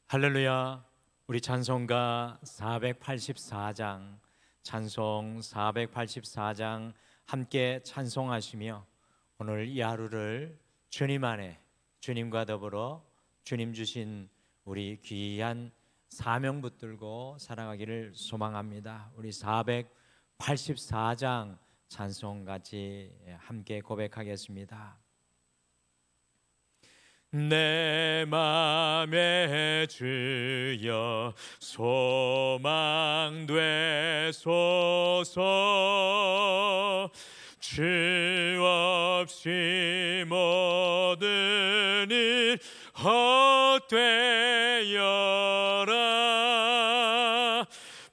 할렐루야. 우리 찬송가 484장, 찬송 484장 함께 찬송하시며 오늘 이 하루를 주님 안에, 주님과 더불어 주님 주신 우리 귀한 사명 붙들고 살아가기를 소망합니다. 우리 484장 찬송 같이 함께 고백하겠습니다. 내 맘에 주여 소망 되소서. 주 없이 모든 일 헛되어라.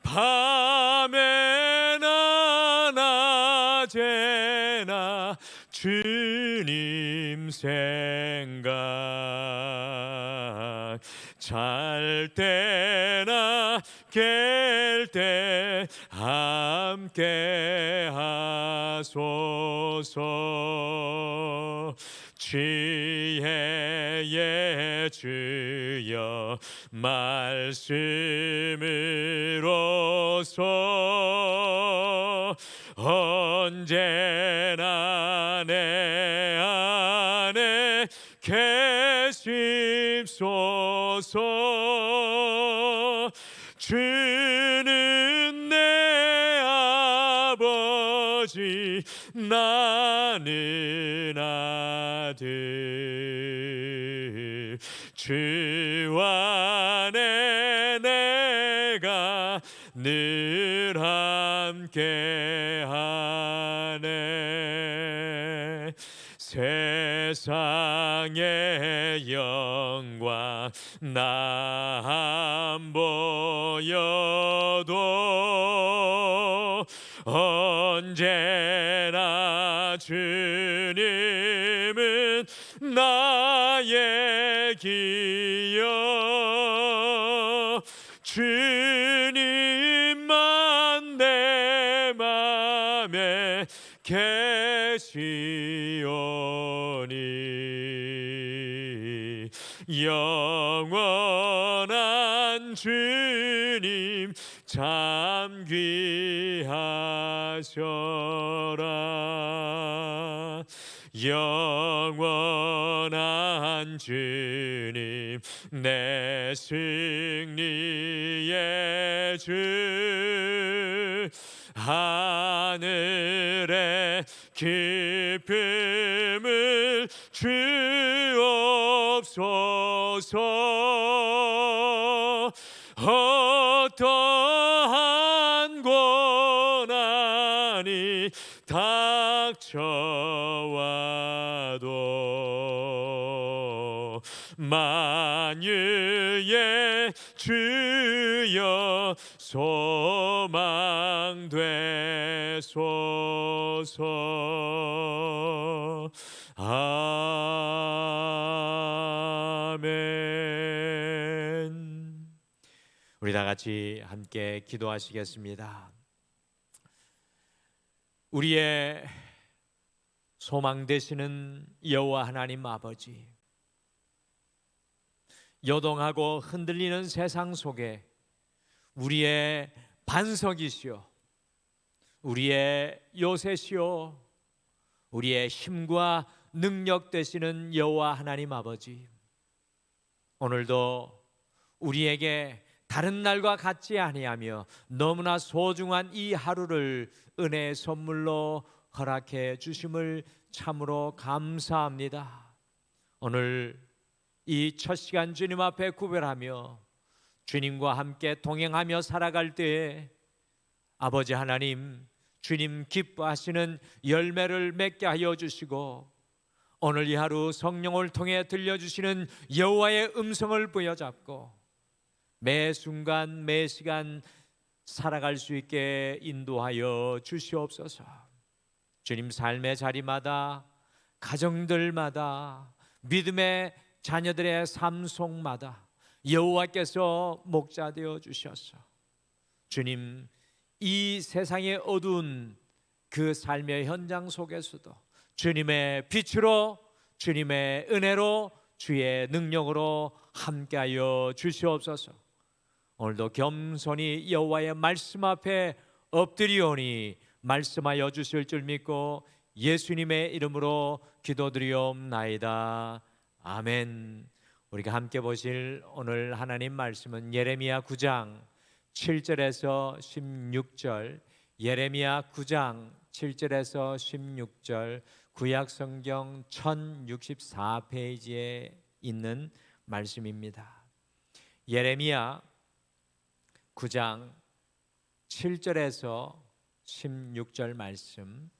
밤에나 낮에나 주님 생각, 잘 때나 깰 때 함께 하소서. 지혜의 주여 말씀으로서 언제나 내 안에 계십소서. 주는 내 아버지, 나는 아들. 주 안에 내가 늘 함께 하네. 세상의 영광 나 안 보여도 언제나 주님은 나의 기여. 주님만 내 맘에 계시오니 영원한 주님 참 귀하셔라. 영원한 주님 내 승리의 주, 하늘의 기쁨을 주옵소서. 어떠한 고난이 닥쳐와도 만유의 주여 소망 되소서. 아멘. 우리 다 같이 함께 기도하시겠습니다. 우리의 소망 되시는 여호와 하나님 아버지, 요동하고 흔들리는 세상 속에 우리의 반석이시오, 우리의 요새시오, 우리의 힘과 능력 되시는 여호와 하나님 아버지, 오늘도 우리에게 다른 날과 같지 아니하며 너무나 소중한 이 하루를 은혜의 선물로 허락해 주심을 참으로 감사합니다. 오늘 이 첫 시간 주님 앞에 구별하며 주님과 함께 동행하며 살아갈 때에 아버지 하나님, 주님 기뻐하시는 열매를 맺게 하여 주시고, 오늘 이 하루 성령을 통해 들려주시는 여호와의 음성을 부여잡고 매 순간 매 시간 살아갈 수 있게 인도하여 주시옵소서. 주님, 삶의 자리마다, 가정들마다, 믿음의 자녀들의 삶 속마다 여호와께서 목자 되어 주셔서 주님, 이 세상의 어두운 그 삶의 현장 속에서도 주님의 빛으로, 주님의 은혜로 주의 능력으로 함께하여 주시옵소서. 오늘도 겸손히 여호와의 말씀 앞에 엎드리오니 말씀하여 주실 줄 믿고 예수님의 이름으로 기도드리옵나이다. 아멘. 우리가 함께 보실 오늘 하나님 말씀은 예레미야 9장 7절에서 16절, 예레미야 9장 7절에서 16절, 구약성경 1064페이지에 있는 말씀입니다. 예레미야 9장 7절에서 16절 말씀,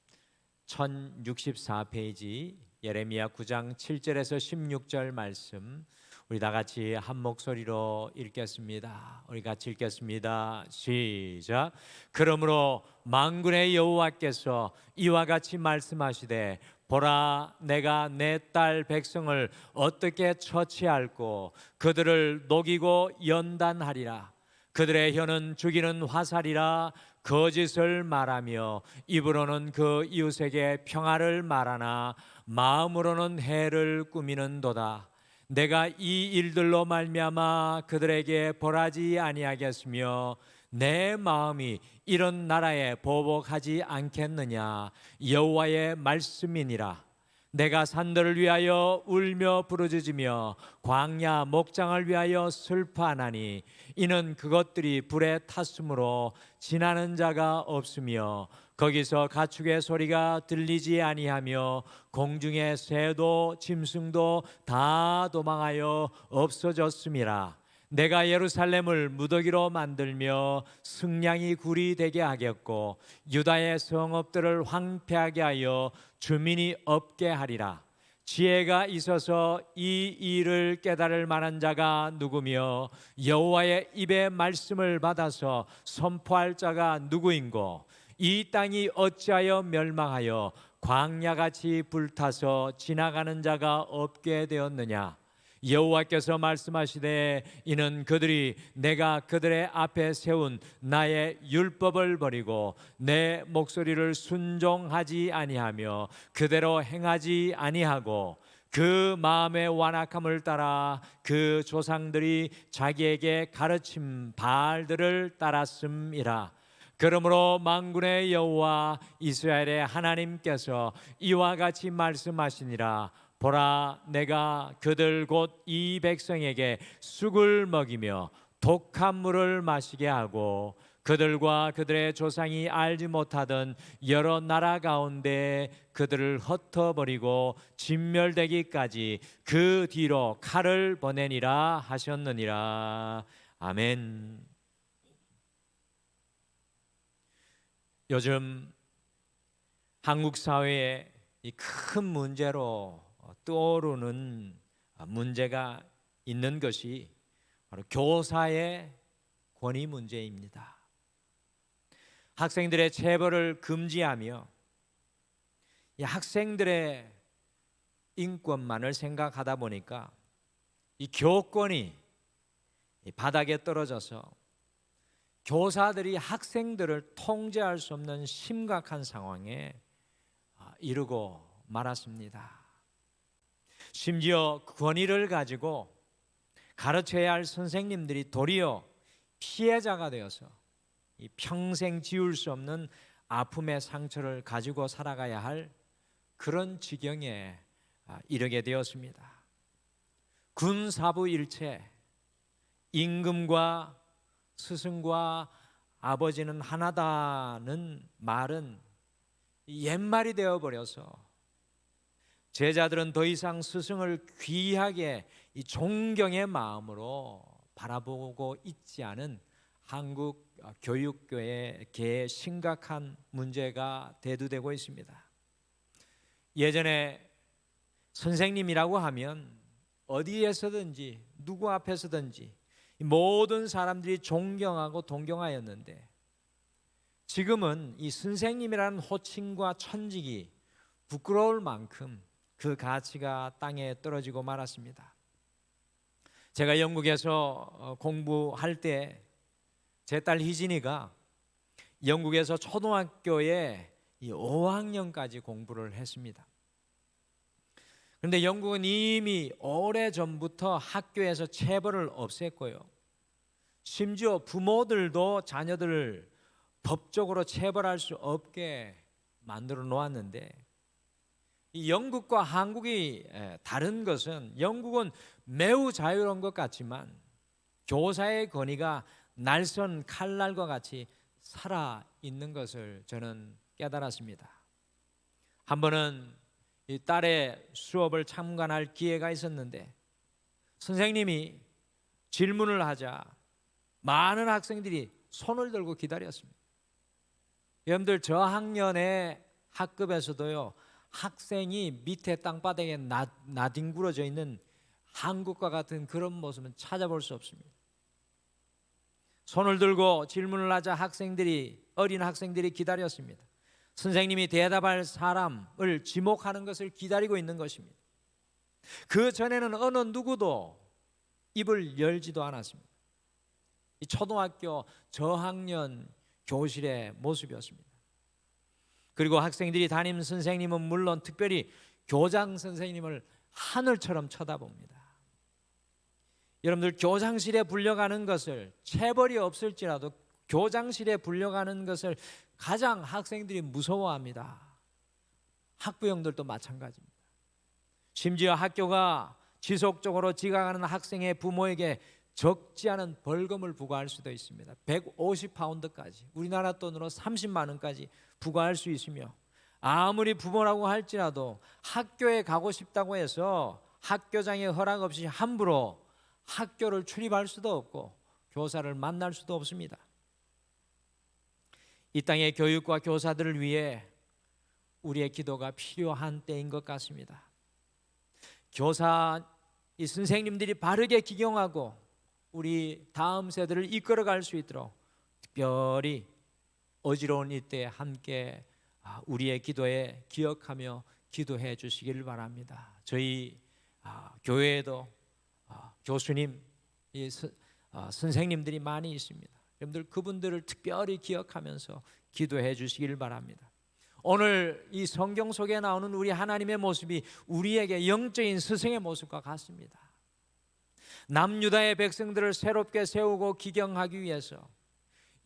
1064페이지 예레미야 9장 7절에서 16절 말씀, 우리 다 같이 한 목소리로 읽겠습니다. 우리 같이 읽겠습니다. 시작. 그러므로 만군의 여호와께서 이와 같이 말씀하시되, 보라, 내가 내 딸 백성을 어떻게 처치할꼬 그들을 녹이고 연단하리라. 그들의 혀는 죽이는 화살이라 거짓을 말하며 입으로는 그 이웃에게 평화를 말하나 마음으로는 해를 꾸미는도다. 내가 이 일들로 말미암아 그들에게 벌하지 아니하겠으며 내 마음이 이런 나라에 보복하지 않겠느냐. 여호와의 말씀이니라. 내가 산들을 위하여 울며 부르짖으며 광야 목장을 위하여 슬퍼하나니 이는 그것들이 불에 탔으므로 지나는 자가 없으며 거기서 가축의 소리가 들리지 아니하며 공중의 새도 짐승도 다 도망하여 없어졌음이라. 내가 예루살렘을 무더기로 만들며 승냥이 굴이 되게 하겠고 유다의 성읍들을 황폐하게 하여 주민이 없게 하리라. 지혜가 있어서 이 일을 깨달을 만한 자가 누구며 여호와의 입의 말씀을 받아서 선포할 자가 누구인고. 이 땅이 어찌하여 멸망하여 광야같이 불타서 지나가는 자가 없게 되었느냐. 여호와께서 말씀하시되 이는 그들이 내가 그들의 앞에 세운 나의 율법을 버리고 내 목소리를 순종하지 아니하며 그대로 행하지 아니하고 그 마음의 완악함을 따라 그 조상들이 자기에게 가르침 바알들을 따랐음이라. 그러므로 만군의 여호와 이스라엘의 하나님께서 이와 같이 말씀하시니라. 보라, 내가 그들 곧 이 백성에게 쑥을 먹이며 독한 물을 마시게 하고 그들과 그들의 조상이 알지 못하던 여러 나라 가운데 그들을 흩어버리고 진멸되기까지 그 뒤로 칼을 보내니라 하셨느니라. 아멘. 요즘 한국 사회에 이 큰 문제로 떠오르는 문제가 있는 것이 바로 교사의 권위 문제입니다. 학생들의 체벌을 금지하며 이 학생들의 인권만을 생각하다 보니까 이 교권이 바닥에 떨어져서 교사들이 학생들을 통제할 수 없는 심각한 상황에 이르고 말았습니다. 심지어 권위를 가지고 가르쳐야 할 선생님들이 도리어 피해자가 되어서 이 평생 지울 수 없는 아픔의 상처를 가지고 살아가야 할 그런 지경에 이르게 되었습니다. 군사부 일체, 임금과 스승과 아버지는 하나다는 말은 옛말이 되어버려서 제자들은 더 이상 스승을 귀하게 이 존경의 마음으로 바라보고 있지 않은 한국 교육계의 심각한 문제가 대두되고 있습니다. 예전에 선생님이라고 하면 어디에서든지 누구 앞에서든지 모든 사람들이 존경하고 동경하였는데 지금은 이 선생님이라는 호칭과 천직이 부끄러울 만큼 그 가치가 땅에 떨어지고 말았습니다. 제가 영국에서 공부할 때 제 딸 희진이가 영국에서 초등학교에 5학년까지 공부를 했습니다. 그런데 영국은 이미 오래전부터 학교에서 체벌을 없앴고요. 심지어 부모들도 자녀들을 법적으로 체벌할 수 없게 만들어 놓았는데, 이 영국과 한국이 다른 것은 영국은 매우 자유로운 것 같지만 교사의 권위가 날선 칼날과 같이 살아 있는 것을 저는 깨달았습니다. 한 번은 이 딸의 수업을 참관할 기회가 있었는데 선생님이 질문을 하자 많은 학생들이 손을 들고 기다렸습니다. 여러분들, 저학년의 학급에서도요, 학생이 밑에 땅바닥에 나뒹굴어져 있는 한국과 같은 그런 모습은 찾아볼 수 없습니다. 손을 들고 질문을 하자 어린 학생들이 기다렸습니다. 선생님이 대답할 사람을 지목하는 것을 기다리고 있는 것입니다. 그 전에는 어느 누구도 입을 열지도 않았습니다. 이 초등학교 저학년 교실의 모습이었습니다. 그리고 학생들이 담임 선생님은 물론 특별히 교장 선생님을 하늘처럼 쳐다봅니다. 여러분들, 교장실에 불려가는 것을, 체벌이 없을지라도 교장실에 불려가는 것을 가장 학생들이 무서워합니다. 학부형들도 마찬가지입니다. 심지어 학교가 지속적으로 지각하는 학생의 부모에게 적지 않은 벌금을 부과할 수도 있습니다. 150파운드까지, 우리나라 돈으로 30만 원까지 부과할 수 있으며, 아무리 부모라고 할지라도 학교에 가고 싶다고 해서 학교장의 허락 없이 함부로 학교를 출입할 수도 없고 교사를 만날 수도 없습니다. 이 땅의 교육과 교사들을 위해 우리의 기도가 필요한 때인 것 같습니다. 이 선생님들이 바르게 기경하고 우리 다음 세대를 이끌어갈 수 있도록 특별히 어지러운 이때 함께 우리의 기도에 기억하며 기도해 주시기를 바랍니다. 저희 교회에도 교수님, 선생님들이 많이 있습니다. 여러분들, 그분들을 특별히 기억하면서 기도해 주시기를 바랍니다. 오늘 이 성경 속에 나오는 우리 하나님의 모습이 우리에게 영적인 스승의 모습과 같습니다. 남유다의 백성들을 새롭게 세우고 기경하기 위해서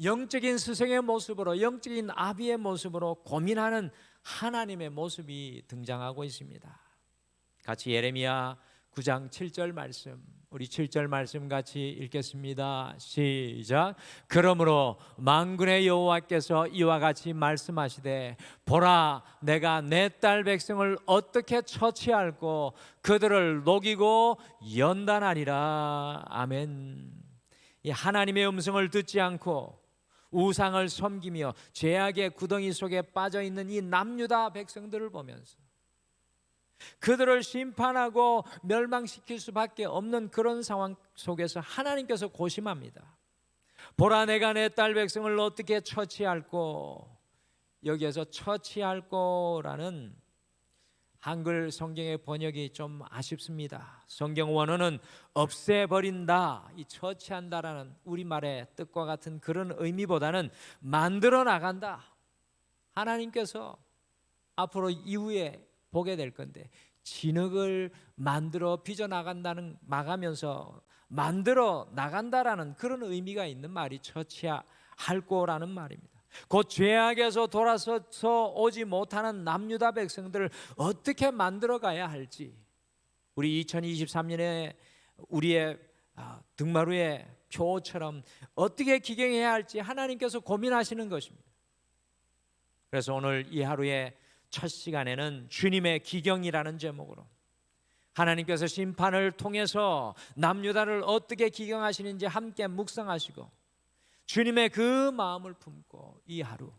영적인 스승의 모습으로, 영적인 아비의 모습으로 고민하는 하나님의 모습이 등장하고 있습니다. 같이 예레미야 9장 7절 말씀, 우리 7절 말씀 같이 읽겠습니다. 시작. 그러므로 만군의 여호와께서 이와 같이 말씀하시되, 보라, 내가 내 딸 백성을 어떻게 처치할고 그들을 녹이고 연단하리라. 아멘. 이 하나님의 음성을 듣지 않고 우상을 섬기며 죄악의 구덩이 속에 빠져있는 이 남유다 백성들을 보면서 그들을 심판하고 멸망시킬 수밖에 없는 그런 상황 속에서 하나님께서 고심합니다. 보라, 내가 내 딸 백성을 어떻게 처치할꼬. 여기에서 처치할꼬라는 한글 성경의 번역이 좀 아쉽습니다. 성경 원어는 없애버린다, 이 처치한다라는 우리말의 뜻과 같은 그런 의미보다는 만들어 나간다. 하나님께서 앞으로 이후에 보게 될 건데 진흙을 만들어 빚어나간다는, 막으면서 만들어 나간다라는 그런 의미가 있는 말이 처치할꼬라는 말입니다. 곧 죄악에서 돌아서서 오지 못하는 남유다 백성들을 어떻게 만들어 가야 할지, 우리 2023년에 우리의 등마루의 표처럼 어떻게 기경해야 할지 하나님께서 고민하시는 것입니다. 그래서 오늘 이 하루의 첫 시간에는 주님의 기경이라는 제목으로 하나님께서 심판을 통해서 남유다를 어떻게 기경하시는지 함께 묵상하시고, 주님의 그 마음을 품고 이 하루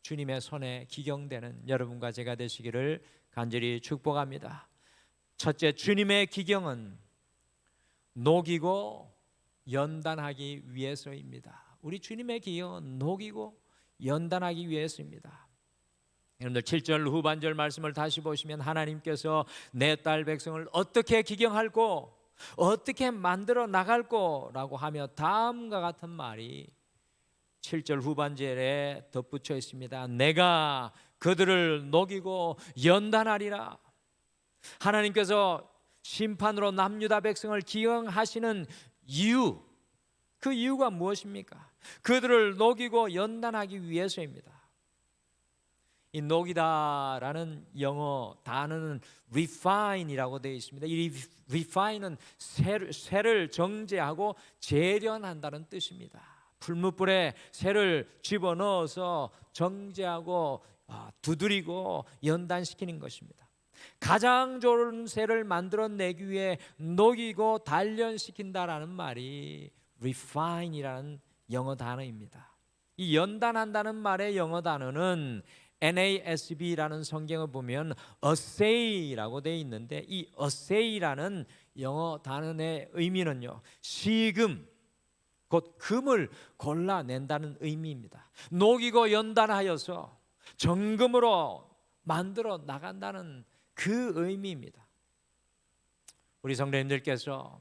주님의 손에 기경되는 여러분과 제가 되시기를 간절히 축복합니다. 첫째, 주님의 기경은 녹이고 연단하기 위해서입니다. 우리 주님의 기경은 녹이고 연단하기 위해서입니다. 여러분들, 7절 후반절 말씀을 다시 보시면 하나님께서 내 딸 백성을 어떻게 기경할꼬, 어떻게 만들어 나갈꼬 라고 하며 다음과 같은 말이 7절 후반절에 덧붙여 있습니다. 내가 그들을 녹이고 연단하리라. 하나님께서 심판으로 남유다 백성을 기용하시는 이유, 그 이유가 무엇입니까? 그들을 녹이고 연단하기 위해서입니다. 이 녹이다라는 영어 단어는 refine이라고 되어 있습니다. 이 refine은 쇠를 정제하고 재련한다는 뜻입니다. 풀무불에 쇠를 집어넣어서 정제하고 두드리고 연단시키는 것입니다. 가장 좋은 쇠를 만들어내기 위해 녹이고 단련시킨다라는 말이 refine이라는 영어 단어입니다. 이 연단한다는 말의 영어 단어는 NASB라는 성경을 보면 assay라고 되어 있는데, 이 assay라는 영어 단어의 의미는요, 시금, 곧 금을 골라낸다는 의미입니다. 녹이고 연단하여서 정금으로 만들어 나간다는 그 의미입니다. 우리 성도님들께서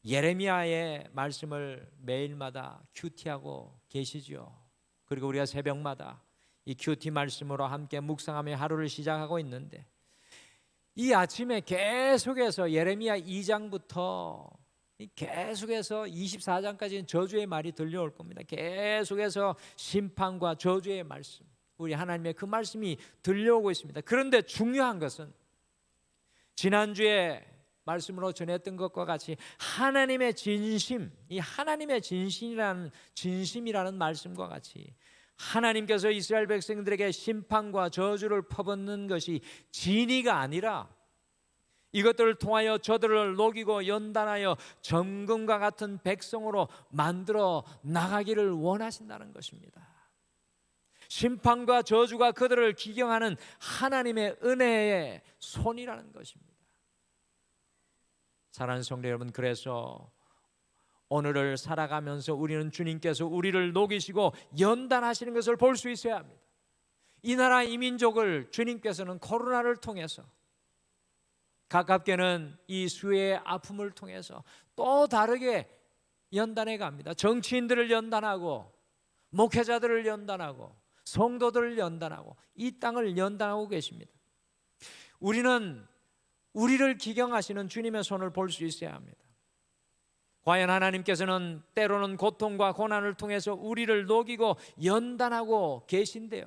예레미야의 말씀을 매일마다 큐티하고 계시죠. 그리고 우리가 새벽마다 이 큐티 말씀으로 함께 묵상하며 하루를 시작하고 있는데, 이 아침에 계속해서 예레미야 2장부터 계속해서 24장까지는 저주의 말이 들려올 겁니다. 계속해서 심판과 저주의 말씀, 우리 하나님의 그 말씀이 들려오고 있습니다. 그런데 중요한 것은 지난주에 말씀으로 전했던 것과 같이 하나님의 진심, 이 하나님의 진심이라는 말씀과 같이 하나님께서 이스라엘 백성들에게 심판과 저주를 퍼붓는 것이 진의가 아니라 이것들을 통하여 저들을 녹이고 연단하여 정금과 같은 백성으로 만들어 나가기를 원하신다는 것입니다. 심판과 저주가 그들을 기경하는 하나님의 은혜의 손이라는 것입니다. 사랑하는 성도 여러분, 그래서 오늘을 살아가면서 우리는 주님께서 우리를 녹이시고 연단하시는 것을 볼 수 있어야 합니다. 이 나라 이 민족을 주님께서는 코로나를 통해서, 가깝게는 이 수해의 아픔을 통해서 또 다르게 연단해 갑니다. 정치인들을 연단하고 목회자들을 연단하고 성도들을 연단하고 이 땅을 연단하고 계십니다. 우리는 우리를 기경하시는 주님의 손을 볼 수 있어야 합니다. 과연 하나님께서는 때로는 고통과 고난을 통해서 우리를 녹이고 연단하고 계신데요,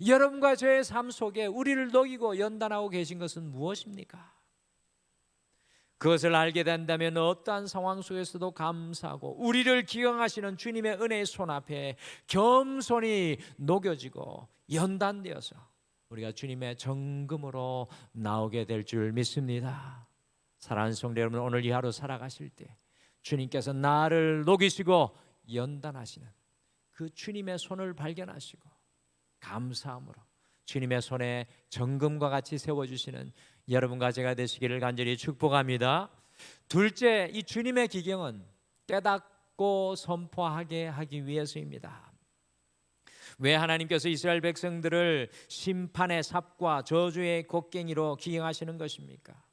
여러분과 저의 삶 속에 우리를 녹이고 연단하고 계신 것은 무엇입니까? 그것을 알게 된다면 어떠한 상황 속에서도 감사하고 우리를 기경하시는 주님의 은혜의 손 앞에 겸손히 녹여지고 연단되어서 우리가 주님의 정금으로 나오게 될 줄 믿습니다. 사랑하는 성도 여러분, 오늘 이 하루 살아가실 때 주님께서 나를 녹이시고 연단하시는 그 주님의 손을 발견하시고 감사함으로 주님의 손에 정금과 같이 세워주시는 여러분과 제가 되시기를 간절히 축복합니다. 둘째, 이 주님의 기경은 깨닫고 선포하게 하기 위해서입니다. 왜 하나님께서 이스라엘 백성들을 심판의 삽과 저주의 곡괭이로 기경하시는 것입니까?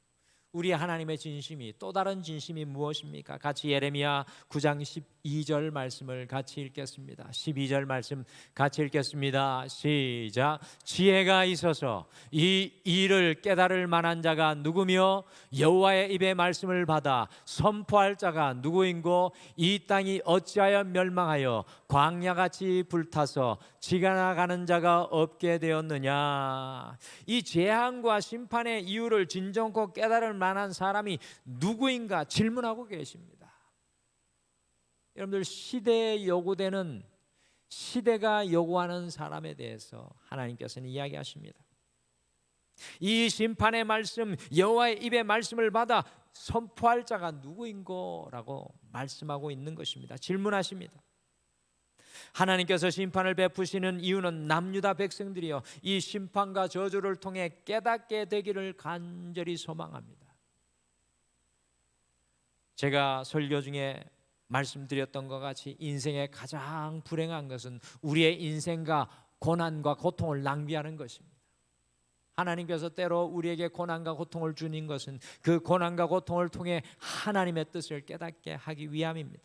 우리 하나님의 진심이, 또 다른 진심이 무엇입니까? 같이 예레미야 9장 12절 말씀을 같이 읽겠습니다. 12절 말씀 같이 읽겠습니다. 시작. 지혜가 있어서 이 일을 깨달을 만한 자가 누구며 여호와의 입의 말씀을 받아 선포할 자가 누구인고 이 땅이 어찌하여 멸망하여 광야같이 불타서 지가 나가는 자가 없게 되었느냐. 이 재앙과 심판의 이유를 진정코 깨달을 만한 사람이 누구인가 질문하고 계십니다. 여러분들, 시대에 요구되는, 시대가 요구하는 사람에 대해서 하나님께서는 이야기하십니다. 이 심판의 말씀, 여호와의 입의 말씀을 받아 선포할 자가 누구인고? 라고 말씀하고 있는 것입니다. 질문하십니다. 하나님께서 심판을 베푸시는 이유는 남유다 백성들이요, 이 심판과 저주를 통해 깨닫게 되기를 간절히 소망합니다. 제가 설교 중에 말씀드렸던 것 같이 인생의 가장 불행한 것은 우리의 인생과 고난과 고통을 낭비하는 것입니다. 하나님께서 때로 우리에게 고난과 고통을 주는 것은 그 고난과 고통을 통해 하나님의 뜻을 깨닫게 하기 위함입니다.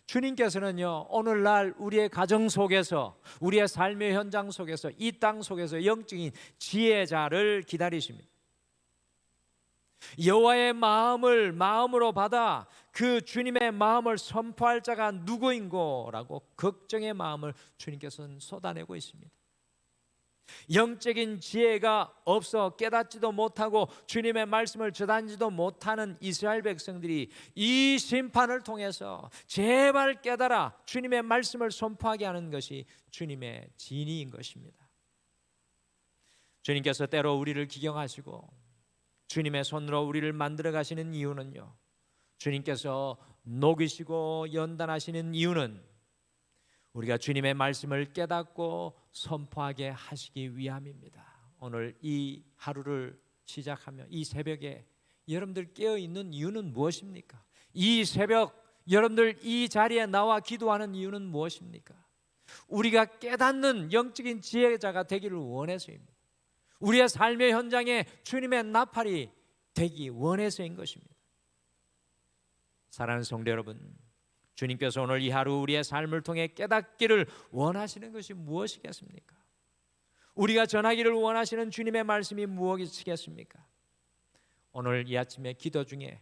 주님께서는요, 오늘날 우리의 가정 속에서, 우리의 삶의 현장 속에서, 이 땅 속에서 영적인 지혜자를 기다리십니다. 여호와의 마음을 마음으로 받아 그 주님의 마음을 선포할 자가 누구인고라고 걱정의 마음을 주님께서는 쏟아내고 있습니다. 영적인 지혜가 없어 깨닫지도 못하고 주님의 말씀을 전하지도 못하는 이스라엘 백성들이 이 심판을 통해서 제발 깨달아 주님의 말씀을 선포하게 하는 것이 주님의 진의인 것입니다. 주님께서 때로 우리를 기경하시고 주님의 손으로 우리를 만들어 가시는 이유는요, 주님께서 녹이시고 연단하시는 이유는 우리가 주님의 말씀을 깨닫고 선포하게 하시기 위함입니다. 오늘 이 하루를 시작하며 이 새벽에 여러분들 깨어있는 이유는 무엇입니까? 이 새벽 여러분들 이 자리에 나와 기도하는 이유는 무엇입니까? 우리가 깨닫는 영적인 지혜자가 되기를 원해서입니다. 우리의 삶의 현장에 주님의 나팔이 되기 원해서인 것입니다. 사랑하는 성도 여러분, 주님께서 오늘 이 하루 우리의 삶을 통해 깨닫기를 원하시는 것이 무엇이겠습니까? 우리가 전하기를 원하시는 주님의 말씀이 무엇이겠습니까? 오늘 이 아침에 기도 중에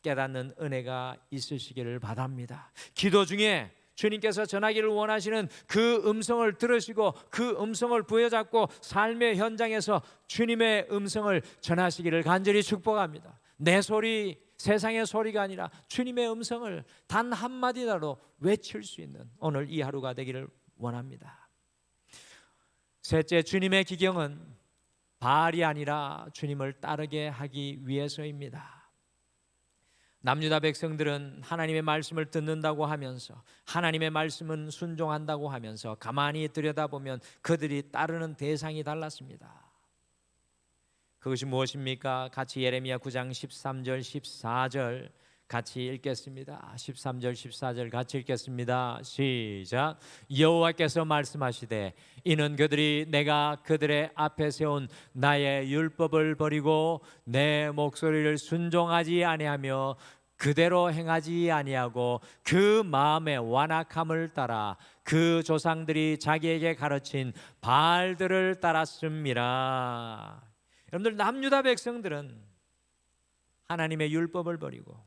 깨닫는 은혜가 있으시기를 바랍니다. 기도 중에 주님께서 전하기를 원하시는 그 음성을 들으시고 그 음성을 부여잡고 삶의 현장에서 주님의 음성을 전하시기를 간절히 축복합니다. 내 소리, 세상의 소리가 아니라 주님의 음성을 단 한마디라도 외칠 수 있는 오늘 이 하루가 되기를 원합니다. 셋째, 주님의 기경은 바알이 아니라 주님을 따르게 하기 위해서입니다. 남유다 백성들은 하나님의 말씀을 듣는다고 하면서, 하나님의 말씀은 순종한다고 하면서 가만히 들여다보면 그들이 따르는 대상이 달랐습니다. 그것이 무엇입니까? 같이 예레미야 9장 13절 14절 같이 읽겠습니다. 13절 14절 같이 읽겠습니다. 시작. 여호와께서 말씀하시되 이는 그들이 내가 그들의 앞에 세운 나의 율법을 버리고 내 목소리를 순종하지 아니하며 그대로 행하지 아니하고 그 마음의 완악함을 따라 그 조상들이 자기에게 가르친 바알들을 따랐음이라. 여러분들, 남유다 백성들은 하나님의 율법을 버리고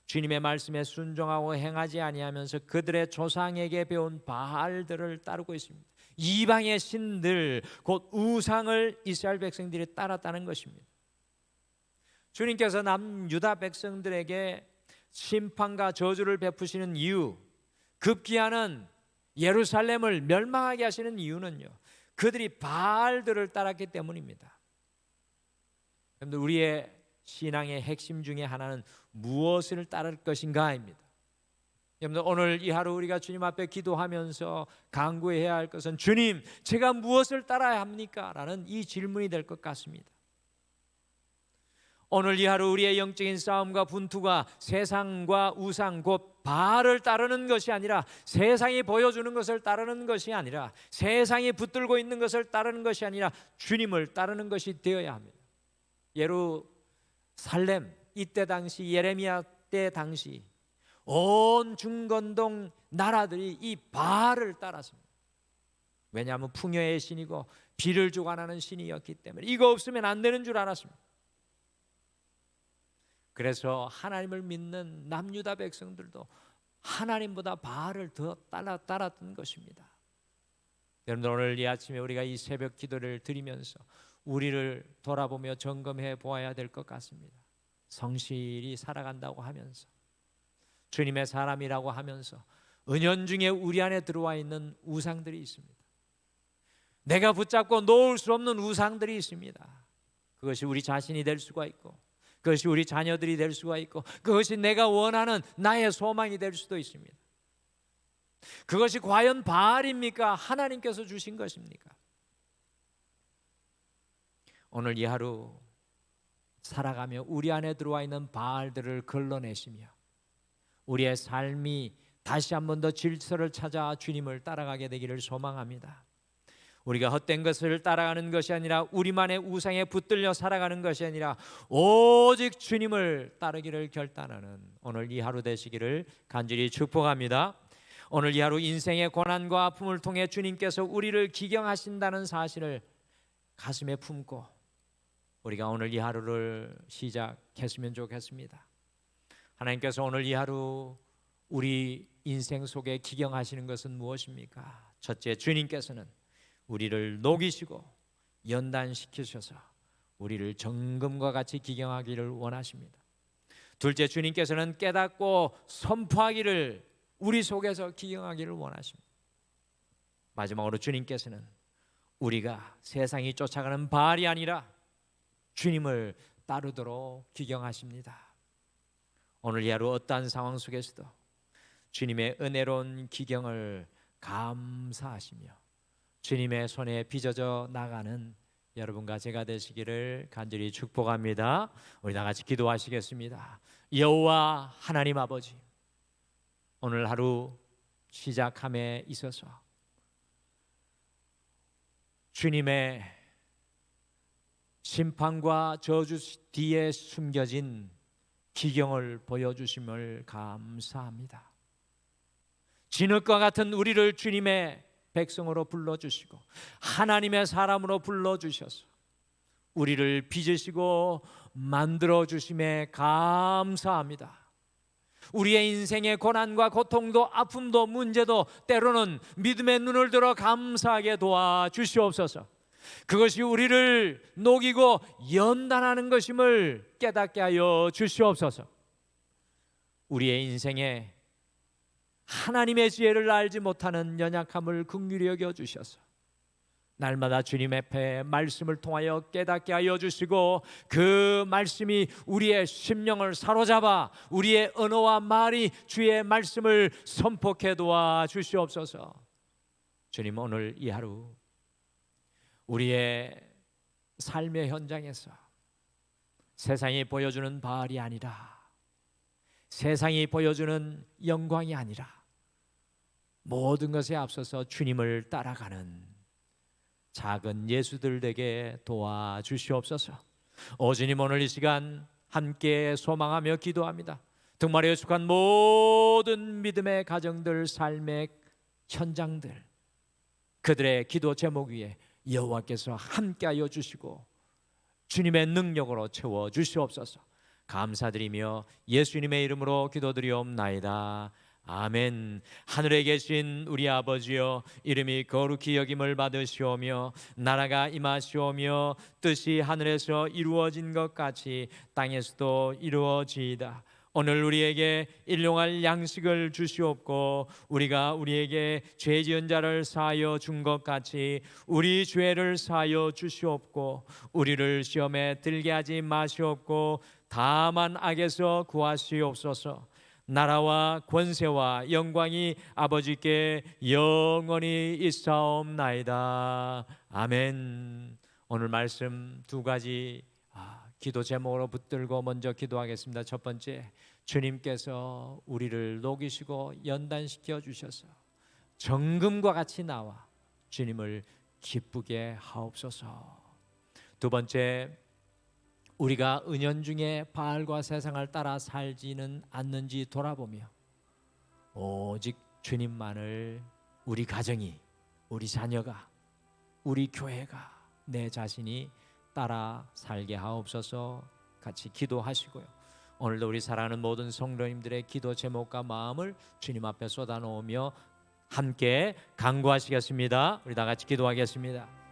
주님의 말씀에 순종하고 행하지 아니하면서 그들의 조상에게 배운 바알들을 따르고 있습니다. 이방의 신들, 곧 우상을 이스라엘 백성들이 따랐다는 것입니다. 주님께서 남유다 백성들에게 심판과 저주를 베푸시는 이유, 급기야는 예루살렘을 멸망하게 하시는 이유는요, 그들이 바알들을 따랐기 때문입니다. 여러분들, 우리의 신앙의 핵심 중에 하나는 무엇을 따를 것인가입니다. 여러분들, 오늘 이 하루 우리가 주님 앞에 기도하면서 간구해야 할 것은 주님, 제가 무엇을 따라야 합니까? 라는 이 질문이 될 것 같습니다. 오늘 이 하루 우리의 영적인 싸움과 분투가 세상과 우상 곧 바알을 따르는 것이 아니라, 세상이 보여주는 것을 따르는 것이 아니라, 세상이 붙들고 있는 것을 따르는 것이 아니라 주님을 따르는 것이 되어야 합니다. 예루살렘 이때 당시, 예레미야 때 당시 온 중건동 나라들이 이 바알을 따랐습니다. 왜냐하면 풍요의 신이고 비를 주관하는 신이었기 때문에 이거 없으면 안 되는 줄 알았습니다. 그래서 하나님을 믿는 남유다 백성들도 하나님보다 바알을 더 따랐던 것입니다. 여러분들, 오늘 이 아침에 우리가 이 새벽 기도를 드리면서 우리를 돌아보며 점검해 보아야 될 것 같습니다. 성실히 살아간다고 하면서, 주님의 사람이라고 하면서 은연중에 우리 안에 들어와 있는 우상들이 있습니다. 내가 붙잡고 놓을 수 없는 우상들이 있습니다. 그것이 우리 자신이 될 수가 있고, 그것이 우리 자녀들이 될 수가 있고, 그것이 내가 원하는 나의 소망이 될 수도 있습니다. 그것이 과연 바알입니까? 하나님께서 주신 것입니까? 오늘 이 하루 살아가며 우리 안에 들어와 있는 바알들을 걸러내시며 우리의 삶이 다시 한 번 더 질서를 찾아 주님을 따라가게 되기를 소망합니다. 우리가 헛된 것을 따라가는 것이 아니라 우리만의 우상에 붙들려 살아가는 것이 아니라 오직 주님을 따르기를 결단하는 오늘 이 하루 되시기를 간절히 축복합니다. 오늘 이 하루 인생의 고난과 아픔을 통해 주님께서 우리를 기경하신다는 사실을 가슴에 품고 우리가 오늘 이 하루를 시작했으면 좋겠습니다. 하나님께서 오늘 이 하루 우리 인생 속에 기경하시는 것은 무엇입니까? 첫째, 주님께서는 우리를 녹이시고 연단시키셔서 우리를 정금과 같이 기경하기를 원하십니다. 둘째, 주님께서는 깨닫고 선포하기를 우리 속에서 기경하기를 원하십니다. 마지막으로 주님께서는 우리가 세상이 쫓아가는 바알이 아니라 주님을 따르도록 기경하십니다. 오늘 이 하루 어떠한 상황 속에서도 주님의 은혜로운 기경을 감사하시며 주님의 손에 빚어져 나가는 여러분과 제가 되시기를 간절히 축복합니다. 우리 다 같이 기도하시겠습니다. 여호와 하나님 아버지, 오늘 하루 시작함에 있어서 주님의 심판과 저주 뒤에 숨겨진 기경을 보여주심을 감사합니다. 진흙과 같은 우리를 주님의 백성으로 불러주시고 하나님의 사람으로 불러주셔서 우리를 빚으시고 만들어주심에 감사합니다. 우리의 인생의 고난과 고통도 아픔도 문제도 때로는 믿음의 눈을 들어 감사하게 도와주시옵소서. 그것이 우리를 녹이고 연단하는 것임을 깨닫게 하여 주시옵소서. 우리의 인생에 하나님의 지혜를 알지 못하는 연약함을 긍휼히 여겨 주셔서 날마다 주님 앞에 말씀을 통하여 깨닫게 하여 주시고 그 말씀이 우리의 심령을 사로잡아 우리의 언어와 말이 주의 말씀을 선포케 도와 주시옵소서. 주님, 오늘 이 하루 우리의 삶의 현장에서 세상이 보여주는 바알이 아니라 세상이 보여주는 영광이 아니라 모든 것에 앞서서 주님을 따라가는 작은 예수들 되게 도와주시옵소서. 오 주님, 오늘 이 시간 함께 소망하며 기도합니다. 등말에 속한 모든 믿음의 가정들, 삶의 현장들, 그들의 기도 제목 위에 여호와께서 함께하여 주시고 주님의 능력으로 채워 주시옵소서. 감사드리며 예수님의 이름으로 기도드리옵나이다. 아멘. 하늘에 계신 우리 아버지여, 이름이 거룩히 여김을 받으시오며 나라가 임하시오며 뜻이 하늘에서 이루어진 것 같이 땅에서도 이루어지이다. 오늘 우리에게 일용할 양식을 주시옵고 우리가 우리에게 죄 지은 자를 사하여 준 것 같이 우리 죄를 사하여 주시옵고 우리를 시험에 들게 하지 마시옵고 다만 악에서 구하시옵소서. 나라와 권세와 영광이 아버지께 영원히 있사옵나이다. 아멘. 오늘 말씀 두 가지 기도 제목으로 붙들고 먼저 기도하겠습니다. 첫 번째, 주님께서 우리를 녹이시고 연단시켜 주셔서 정금과 같이 나와 주님을 기쁘게 하옵소서. 두 번째, 우리가 은연중에 바알과 세상을 따라 살지는 않는지 돌아보며 오직 주님만을 우리 가정이, 우리 자녀가, 우리 교회가, 내 자신이 따라 살게 하옵소서. 같이 기도하시고요. 오늘도 우리 사랑하는 모든 성도님들의 기도 제목과 마음을 주님 앞에 쏟아놓으며 함께 간구하시겠습니다. 우리 다 같이 기도하겠습니다.